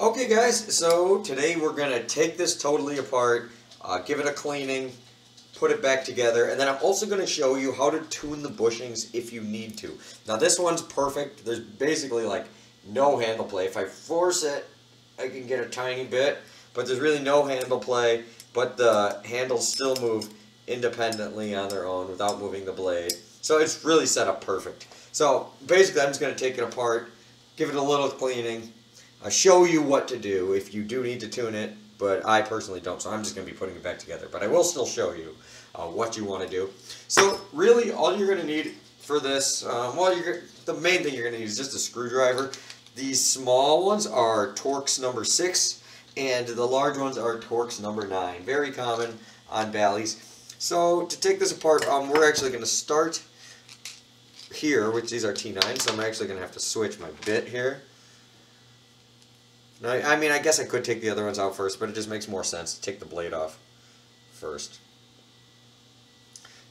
Okay guys, so today we're going to take this totally apart, give it a cleaning, put it back together, and then I'm also going to show you how to tune the bushings if you need to. Now this one's perfect. There's basically like no handle play. If I force it, I can get a tiny bit, but there's really no handle play, but the handles still move independently on their own without moving the blade. So it's really set up perfect. So basically I'm just going to take it apart, give it a little cleaning, show you what to do if you do need to tune it, but I personally don't, so I'm just going to be putting it back together. But I will still show you what you want to do. So really all you're going to need for this, the main thing you're going to need is just a screwdriver. These small ones are Torx number 6, and the large ones are Torx number 9. Very common on Bally's. So to take this apart, we're actually going to start here, which these are T9, so I'm actually going to have to switch my bit here. Now, I mean, I guess I could take the other ones out first, but it just makes more sense to take the blade off first.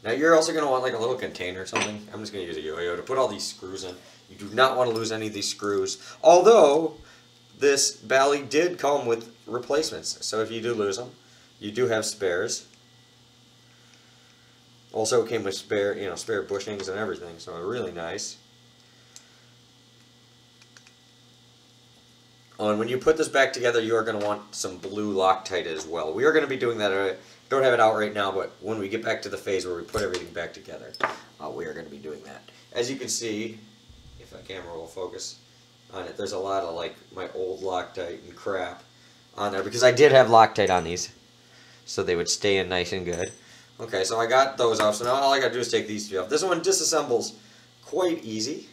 Now you're also going to want like a little container or something. I'm just going to use a YoYo to put all these screws in. You do not want to lose any of these screws, although this Bally did come with replacements, so if you do lose them, you do have spares. Also it came with spare bushings and everything, so really nice. Oh, and when you put this back together, you are going to want some blue Loctite as well. We are going to be doing that. I don't have it out right now, but when we get back to the phase where we put everything back together, we are going to be doing that. As you can see, if the camera will focus on it, there's a lot of like my old Loctite and crap on there, because I did have Loctite on these, so they would stay in nice and good. Okay, so I got those off, so now all I got to do is take these two off. This one disassembles quite easy.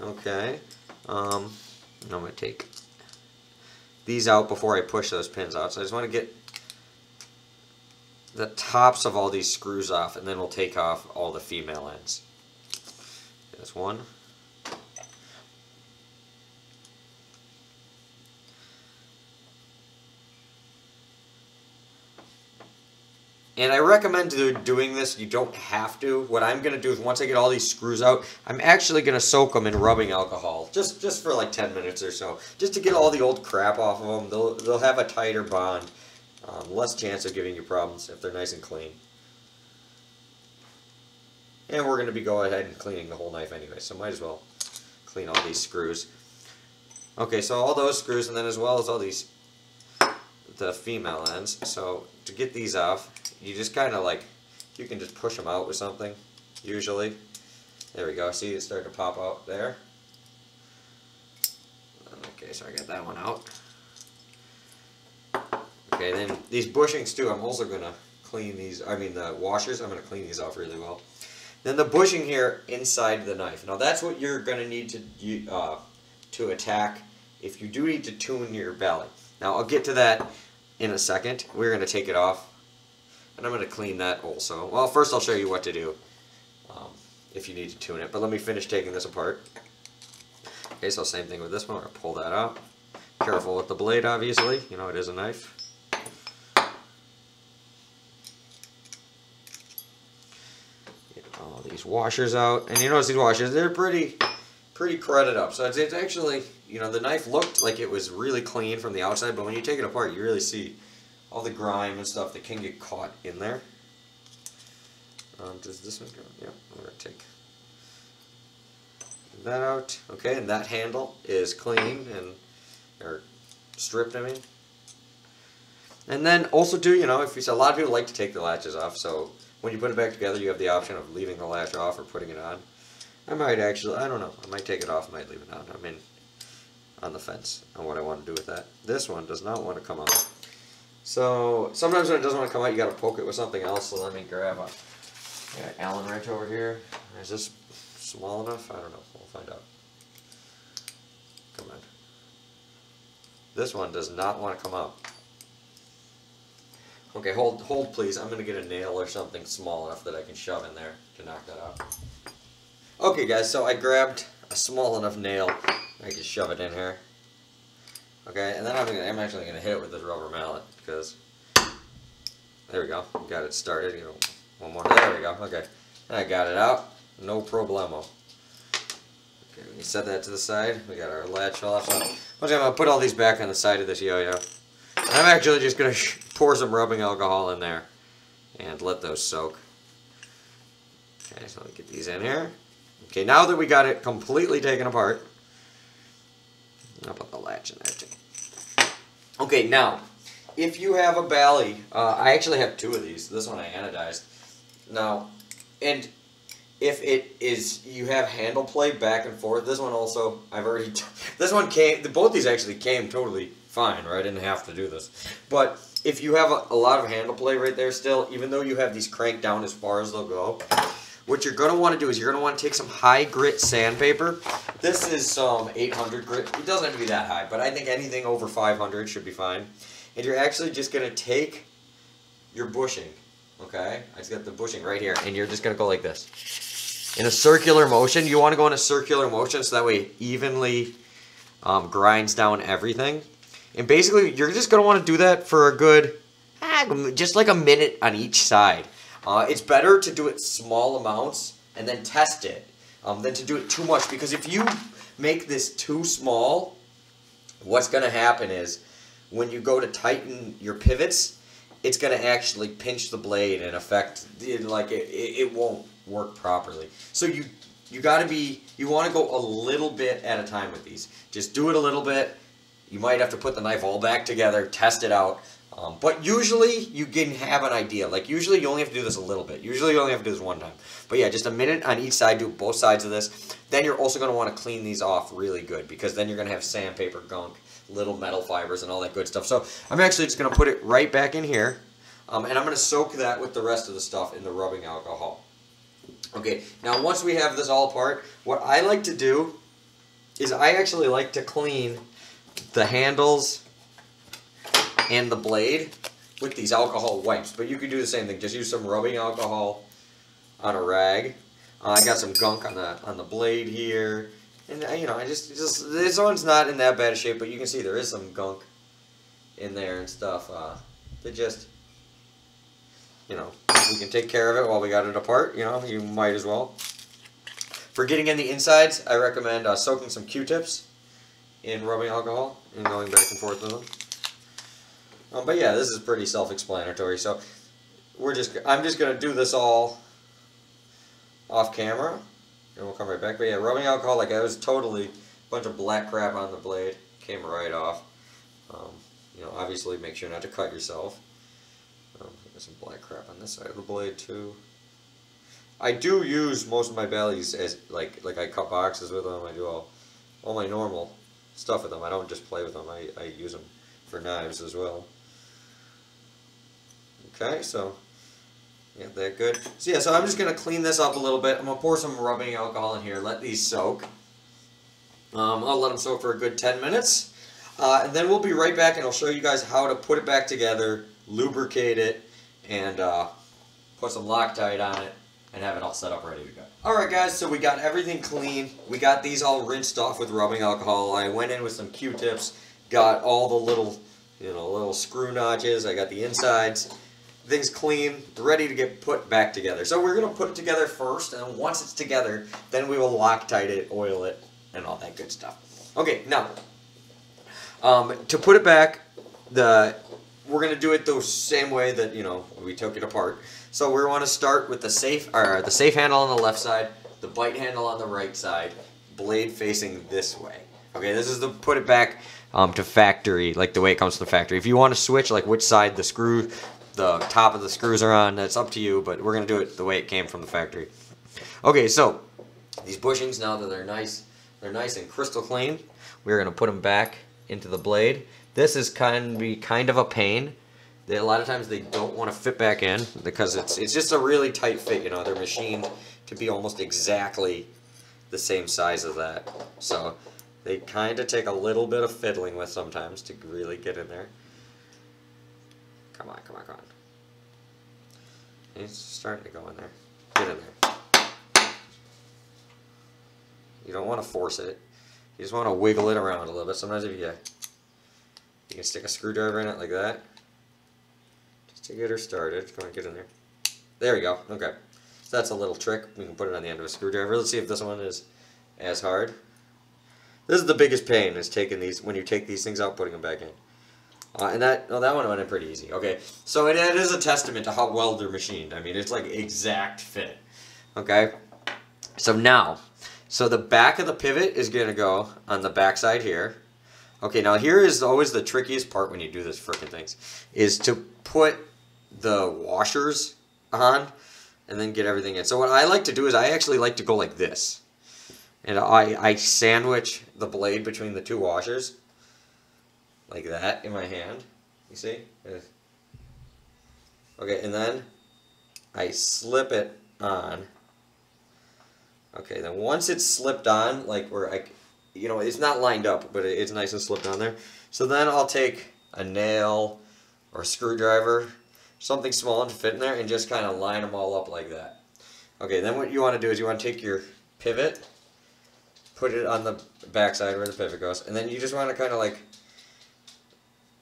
Okay, I'm going to take these out before I push those pins out. So I just want to get the tops of all these screws off, and then we'll take off all the female ends. There's one. And I recommend doing this. You don't have to. What I'm going to do is once I get all these screws out, I'm actually going to soak them in rubbing alcohol. Just for like 10 minutes or so. Just to get all the old crap off of them. They'll have a tighter bond. Less chance of giving you problems if they're nice and clean. And we're going to be going ahead and cleaning the whole knife anyway. So might as well clean all these screws. Okay, so all those screws, and then as well as all these, the female ends. So to get these off, you just kind of like, you can just push them out with something, usually. There we go, see it started to pop out there. Okay, so I got that one out. Okay, then these bushings too, I'm also going to clean these, the washers, I'm going to clean these off really well. Then the bushing here inside the knife. Now that's what you're going to need to attack if you do need to tune your Bally. Now I'll get to that in a second. We're going to take it off, and I'm going to clean that also. Well, first I'll show you what to do if you need to tune it, but let me finish taking this apart. Okay, so same thing with this one. We're going to pull that out. Careful with the blade, obviously. You know, it is a knife. Get all these washers out, and you notice these washers, they're pretty crudded up. So it's actually, the knife looked like it was really clean from the outside, but when you take it apart, you really see all the grime and stuff that can get caught in there. Does this one go? Yeah, I'm going to take that out. Okay, and that handle is clean, or stripped, I mean. And then also too, if a lot of people like to take the latches off, so when you put it back together, you have the option of leaving the latch off or putting it on. I might actually, I don't know, I might take it off, I might leave it on. I'm on the fence on what I want to do with that. This one does not want to come out. So sometimes when it doesn't want to come out, you got to poke it with something else. So let me grab a Allen wrench over here. Is this small enough? I don't know. We'll find out. Come on. This one does not want to come out. Okay, hold please. I'm going to get a nail or something small enough that I can shove in there to knock that out. Okay guys, so I grabbed a small enough nail. I can shove it in here. Okay, and then I'm actually going to hit it with this rubber mallet, because there we go, got it started. One more, there we go. go. Okay. I got it out. No problemo. Okay, we set that to the side. We got our latch off. So I'm going to put all these back on the side of this yo-yo. And I'm actually just going to pour some rubbing alcohol in there and let those soak. Okay, so let me get these in here. Okay, now that we got it completely taken apart, I'll put the latch in there too. Okay, now, if you have a Bali, I actually have 2 of these. This one I anodized. Now, and if it is, you have handle play back and forth. This one also, I've already, this one came, both these actually came totally fine, right? I didn't have to do this. But if you have a lot of handle play right there still, even though you have these cranked down as far as they'll go, what you're going to want to do is you're going to want to take some high grit sandpaper. This is some 800 grit. It doesn't have to be that high, but I think anything over 500 should be fine. And you're actually just going to take your bushing, okay? I just got the bushing right here, and you're just going to go like this. In a circular motion, you want to go in a circular motion so that way it evenly grinds down everything. And basically, you're just going to want to do that for a good, just like a minute on each side. It's better to do it small amounts and then test it than to do it too much, because if you make this too small, what's going to happen is when you go to tighten your pivots, it's going to actually pinch the blade and affect, like it won't work properly. So you want to go a little bit at a time with these. Just do it a little bit. You might have to put the knife all back together, test it out. But usually you can have an idea. Like usually you only have to do this a little bit. Usually you only have to do this one time. But yeah, just a minute on each side, do both sides of this. Then you're also going to want to clean these off really good, because then you're going to have sandpaper gunk, little metal fibers, and all that good stuff. So I'm actually just going to put it right back in here. And I'm going to soak that with the rest of the stuff in the rubbing alcohol. Okay, now once we have this all apart, what I like to do is I actually like to clean the handles and the blade with these alcohol wipes. But you could do the same thing. Just use some rubbing alcohol on a rag. I got some gunk on the blade here, and you know, I just this one's not in that bad a shape, but you can see there is some gunk in there and stuff. That just, you know, we can take care of it while we got it apart. You know, you might as well. For getting in the insides, I recommend soaking some Q-tips in rubbing alcohol and going back and forth with them. But yeah, this is pretty self-explanatory. So I'm just gonna do this all off camera, and we'll come right back. But yeah, rubbing alcohol, like I was totally a bunch of black crap on the blade, came right off. You know, obviously make sure not to cut yourself. There's some black crap on this side of the blade too. I do use most of my Balis as like I cut boxes with them. I do all my normal stuff with them. I don't just play with them. I use them for knives as well. Okay, so yeah, they're good. So yeah, so I'm just gonna clean this up a little bit. I'm gonna pour some rubbing alcohol in here. Let these soak. I'll let them soak for a good 10 minutes, and then we'll be right back, and I'll show you guys how to put it back together, lubricate it, and put some Loctite on it, and have it all set up ready to go. Alright guys, so we got everything clean. We got these all rinsed off with rubbing alcohol. I went in with some Q-tips, got all the little, you know, little screw notches. I got the insides. Things clean, ready to get put back together. So we're going to put it together first, and once it's together, then we will Loctite it, oil it, and all that good stuff. Okay, now, to put it back, we're going to do it the same way that, you know, we took it apart. So we want to start with the safe handle on the left side, the bite handle on the right side, blade facing this way. Okay, this is the put it back to factory, like the way it comes to the factory. If you want to switch, like which side the top of the screws are on, that's up to you, but we're going to do it the way it came from the factory. Okay, so these bushings, now that they're nice and crystal clean, we're going to put them back into the blade. This is kind of a pain. A lot of times they don't want to fit back in because it's just a really tight fit. You know, they're machined to be almost exactly the same size as that. So they kind of take a little bit of fiddling with sometimes to really get in there. Come on, come on, come on. It's starting to go in there. Get in there. You don't want to force it. You just want to wiggle it around a little bit. Sometimes if you can stick a screwdriver in it like that, just to get her started. Come on, get in there. There we go. Okay. So that's a little trick. We can put it on the end of a screwdriver. Let's see if this one is as hard. This is the biggest pain, is taking these, when you take these things out, putting them back in. And that one went in pretty easy. Okay, so it is a testament to how well they're machined. I mean, it's like exact fit. Okay, so now, so the back of the pivot is going to go on the back side here. Okay, now here is always the trickiest part when you do this frickin' things, is to put the washers on and then get everything in. So what I like to do is I actually like to go like this. And I sandwich the blade between the two washers, like that, in my hand. You see? Okay, and then I slip it on. Okay, then once it's slipped on, like where you know, it's not lined up, but it's nice and slipped on there. So then I'll take a nail or a screwdriver, something small to fit in there, and just kind of line them all up like that. Okay, then what you want to do is you want to take your pivot, put it on the back side where the pivot goes, and then you just want to kind of like,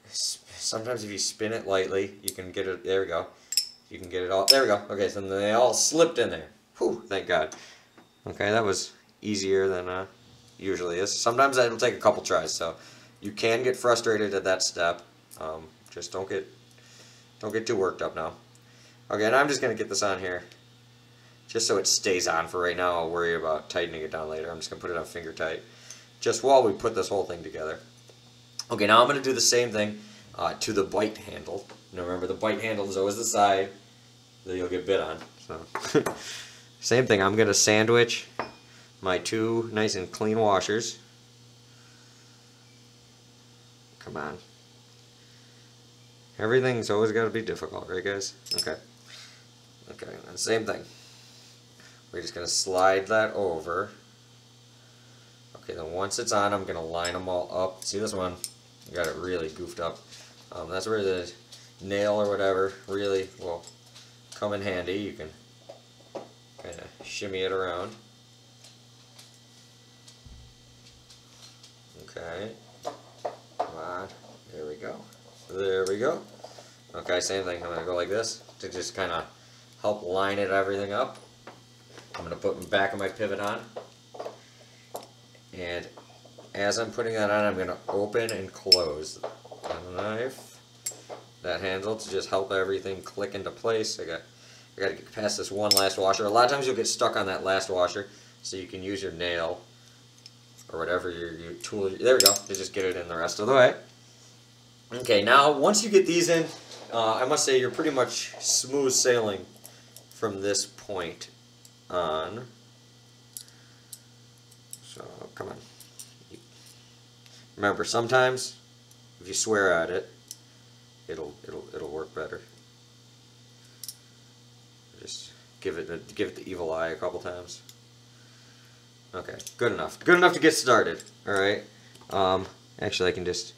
sometimes if you spin it lightly, you can get it, there we go. You can get it all, there we go. Okay, so they all slipped in there. Whew, thank God. Okay, that was easier than usually is. Sometimes that'll take a couple tries, so you can get frustrated at that step. Just don't get too worked up now. Okay, and I'm just gonna get this on here, just so it stays on for right now. I'll worry about tightening it down later. I'm just gonna put it on finger tight, just while we put this whole thing together. Okay, now I'm gonna do the same thing to the bite handle. Now remember, the bite handle is always the side that you'll get bit on. So same thing. I'm gonna sandwich my two nice and clean washers. Come on. Everything's always got to be difficult, right guys? Okay. Okay, and same thing. We're just going to slide that over. Okay, then once it's on, I'm going to line them all up. See this one? I got it really goofed up. That's where the nail or whatever really will come in handy. You can kind of shimmy it around. Okay, come on, there we go, there we go. Okay, same thing, I'm going to go like this to just kind of help line everything up. I'm going to put the back of my pivot on, and as I'm putting that on, I'm going to open and close the knife, that handle, to just help everything click into place. I got to get past this one last washer. A lot of times you'll get stuck on that last washer, so you can use your nail or whatever your tool. There we go. You just get it in the rest of the way. Okay, now once you get these in, I must say you're pretty much smooth sailing from this point on. So come on. Remember, sometimes if you swear at it, it'll work better. Just give it the evil eye a couple times. Okay, good enough. Good enough to get started. All right. Actually, I can just.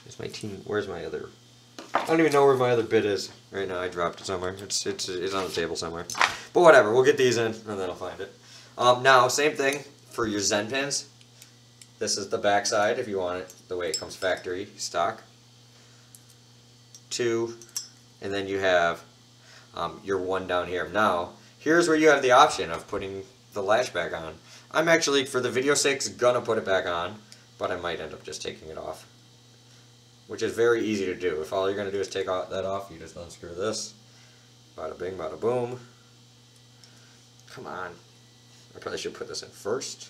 It's my team. Where's my other? I don't even know where my other bit is right now. I dropped it somewhere. It's on the table somewhere. But whatever. We'll get these in, and then I'll find it. Now, same thing for your Zen pins. This is the back side if you want it the way it comes factory stock. 2, and then you have your 1 down here. Now, here's where you have the option of putting the latch back on. I'm actually, for the video sakes, gonna put it back on, but I might end up just taking it off, which is very easy to do. If all you're gonna do is take that off, you just unscrew this. Bada bing, bada boom. Come on. I probably should put this in first.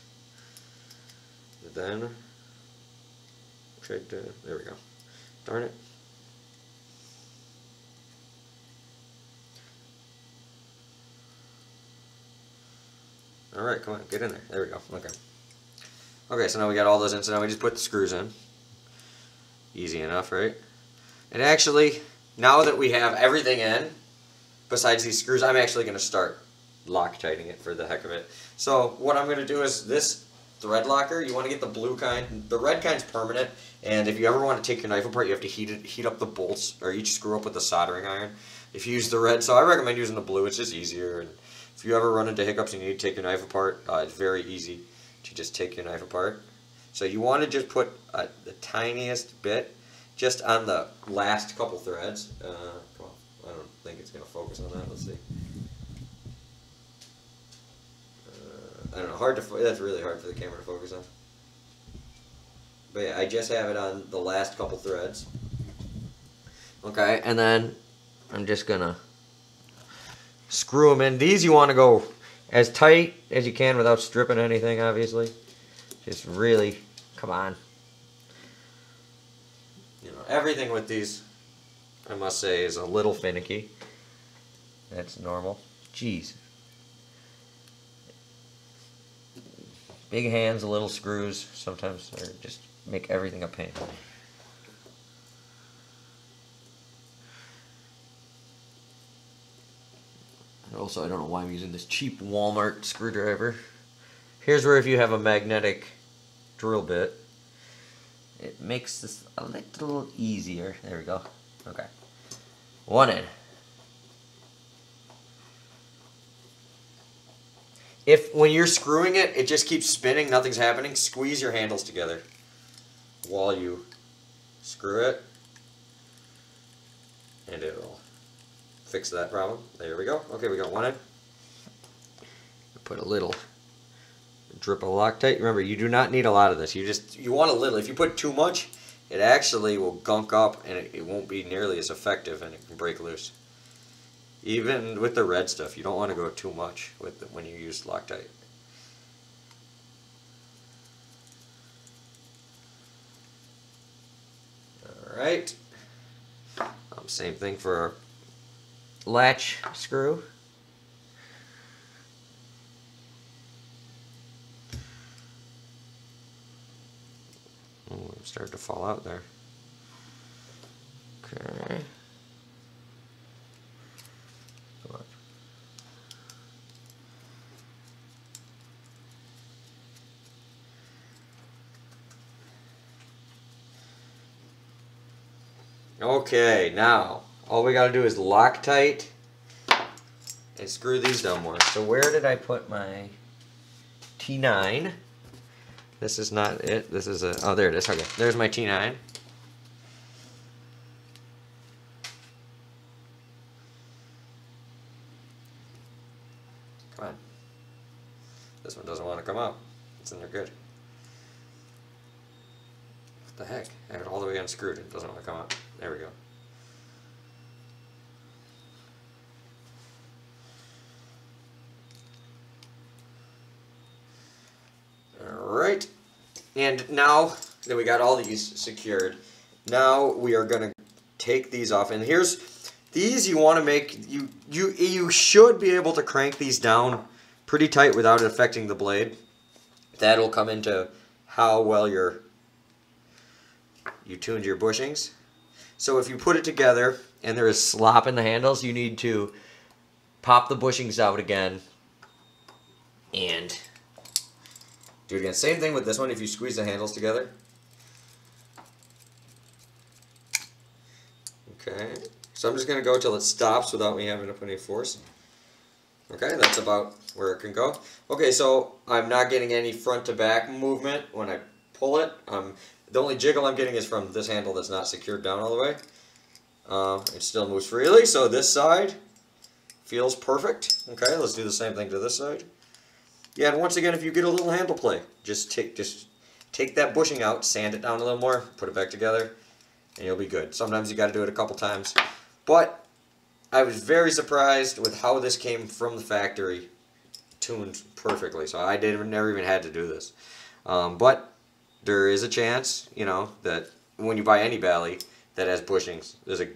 And then, there we go. Darn it. Alright, come on, get in there. There we go. Okay. Okay, so now we got all those in, so now we just put the screws in. Easy enough, right? And actually, now that we have everything in, besides these screws, I'm actually going to start Loctiting it for the heck of it. So what I'm going to do is this thread locker, you want to get the blue kind. The red kind's permanent, and if you ever want to take your knife apart, you have to heat up the bolts, or each screw up with a soldering iron. If you use the red, so I recommend using the blue, it's just easier. And if you ever run into hiccups and you need to take your knife apart, it's very easy to just take your knife apart. So you want to just put the tiniest bit just on the last couple threads. Come on, I don't think it's going to focus on that. Let's see. that's really hard for the camera to focus on. But yeah, I just have it on the last couple threads. Okay, and then I'm just gonna screw them in. These you want to go as tight as you can without stripping anything, obviously. Just really, come on. You know, everything with these, I must say, is a little finicky. That's normal. Jeez. Big hands, little screws, sometimes they just make everything a pain. And also, I don't know why I'm using this cheap Walmart screwdriver. Here's where if you have a magnetic drill bit, it makes this a little easier. There we go. Okay. One in. If when you're screwing it, it just keeps spinning, nothing's happening, squeeze your handles together while you screw it, and it'll fix that problem. There we go. Okay, we got one in. Put a little drip of Loctite. Remember, you do not need a lot of this. You want a little. If you put too much, it actually will gunk up and it won't be nearly as effective and it can break loose. Even with the red stuff, you don't want to go too much with when you use Loctite. Alright. Same thing for our latch screw. Oh, it started to fall out there. Okay. Come on. Okay, now all we gotta do is Loctite and screw these down more. So where did I put my T9? This is not it. This is a, oh, there it is. Okay, there's my T9. Come on. This one doesn't want to come out. It's in there good. What the heck? I have it all the way unscrewed and it doesn't want to come out. There we go. Alright, and now that we got all these secured, now we are going to take these off. And here's, these you want to make, you should be able to crank these down pretty tight without it affecting the blade. That'll come into how well you tuned your bushings. So if you put it together and there is slop in the handles, you need to pop the bushings out again and do it again. Same thing with this one if you squeeze the handles together. Okay, so I'm just going to go till it stops without me having to put any force. Okay, that's about where it can go. Okay, so I'm not getting any front to back movement when I pull it. The only jiggle I'm getting is from this handle that's not secured down all the way. It still moves freely, so this side feels perfect. Okay, let's do the same thing to this side. Yeah, and once again, if you get a little handle play, just take that bushing out, sand it down a little more, put it back together, and you'll be good. Sometimes you got to do it a couple times. But I was very surprised with how this came from the factory, tuned perfectly. So I never even had to do this. But there is a chance, you know, that when you buy any Bally that has bushings, there's a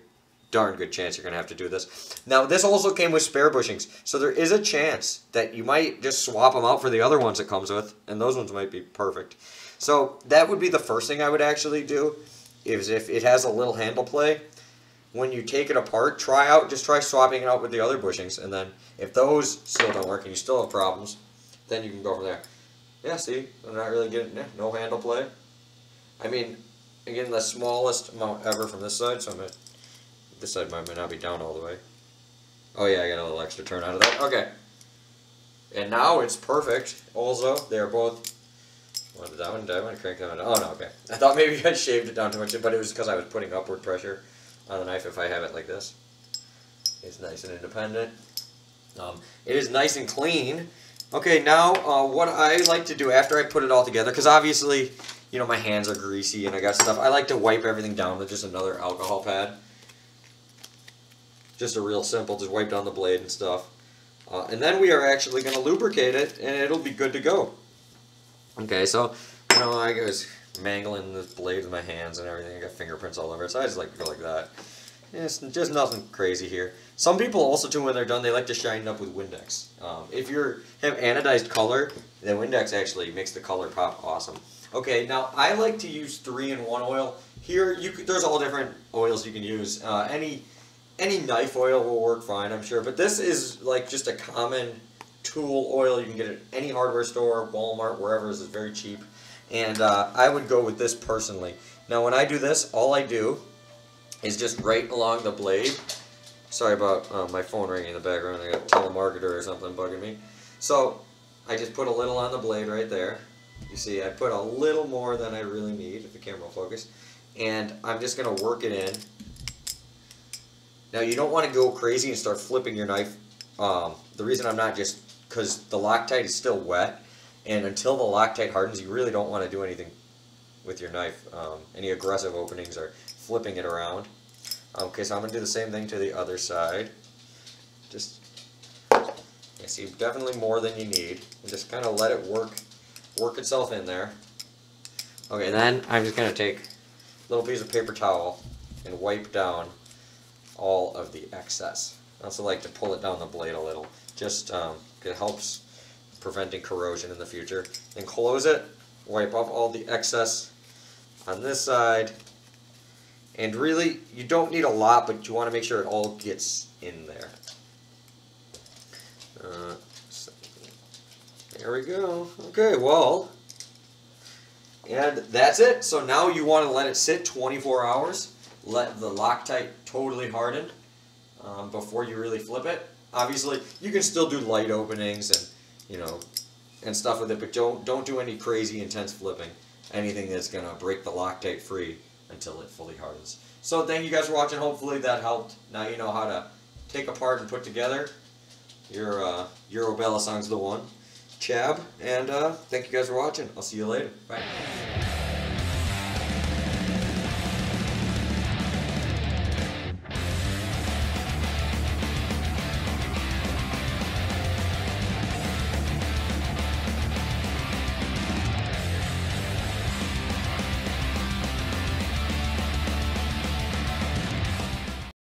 darn good chance you're going to have to do this. Now, this also came with spare bushings, so there is a chance that you might just swap them out for the other ones it comes with, and those ones might be perfect. So that would be the first thing I would actually do, is if it has a little handle play, when you take it apart, just try swapping it out with the other bushings, and then if those still don't work and you still have problems, then you can go from there. Yeah, see, I'm not really getting, no handle play. I mean, again, the smallest amount ever from this side, so this side might not be down all the way. Oh yeah, I got a little extra turn out of that. Okay. And now it's perfect. Also, they're both. Did I want to crank them down? Oh no, okay. I thought maybe I shaved it down too much, but it was because I was putting upward pressure on the knife if I have it like this. It's nice and independent. It is nice and clean, Okay, now what I like to do after I put it all together, because obviously, you know, my hands are greasy and I got stuff, I like to wipe everything down with just another alcohol pad. Just a real simple, just wipe down the blade and stuff. And then we are actually going to lubricate it and it'll be good to go. Okay, so, you know, I was mangling this blade with my hands and everything. I got fingerprints all over it, so I just like to go like that. It's just nothing crazy here. Some people also, too, when they're done, they like to shine it up with Windex. If you have anodized color, then Windex actually makes the color pop awesome. Okay, now I like to use 3-in-1 oil. Here, there's all different oils you can use. Any knife oil will work fine, I'm sure. But this is like just a common tool oil. You can get it at any hardware store, Walmart, wherever. This is very cheap. And I would go with this personally. Now, when I do this, all I do is just right along the blade. Sorry about my phone ringing in the background. I got a telemarketer or something bugging me. So I just put a little on the blade right there. You see, I put a little more than I really need, if the camera will focus. And I'm just going to work it in. Now, you don't want to go crazy and start flipping your knife. The reason I'm not, just because the Loctite is still wet. And until the Loctite hardens, you really don't want to do anything with your knife. Any aggressive openings or flipping it around. Okay, so I'm going to do the same thing to the other side. Just, yeah, see, definitely more than you need. And just kind of let it work itself in there. Okay, then I'm just going to take a little piece of paper towel and wipe down all of the excess. I also like to pull it down the blade a little. Just, it helps preventing corrosion in the future. Then close it, wipe off all the excess on this side. And really, you don't need a lot, but you want to make sure it all gets in there. There we go. Okay, well, and that's it. So now you want to let it sit 24 hours. Let the Loctite totally harden before you really flip it. Obviously, you can still do light openings and, you know, and stuff with it, but don't do any crazy intense flipping. Anything that's going to break the Loctite free until it fully hardens. So thank you guys for watching. Hopefully that helped. Now you know how to take apart and put together your Eurobalisongs the one CHAB. And thank you guys for watching. I'll see you later. Bye.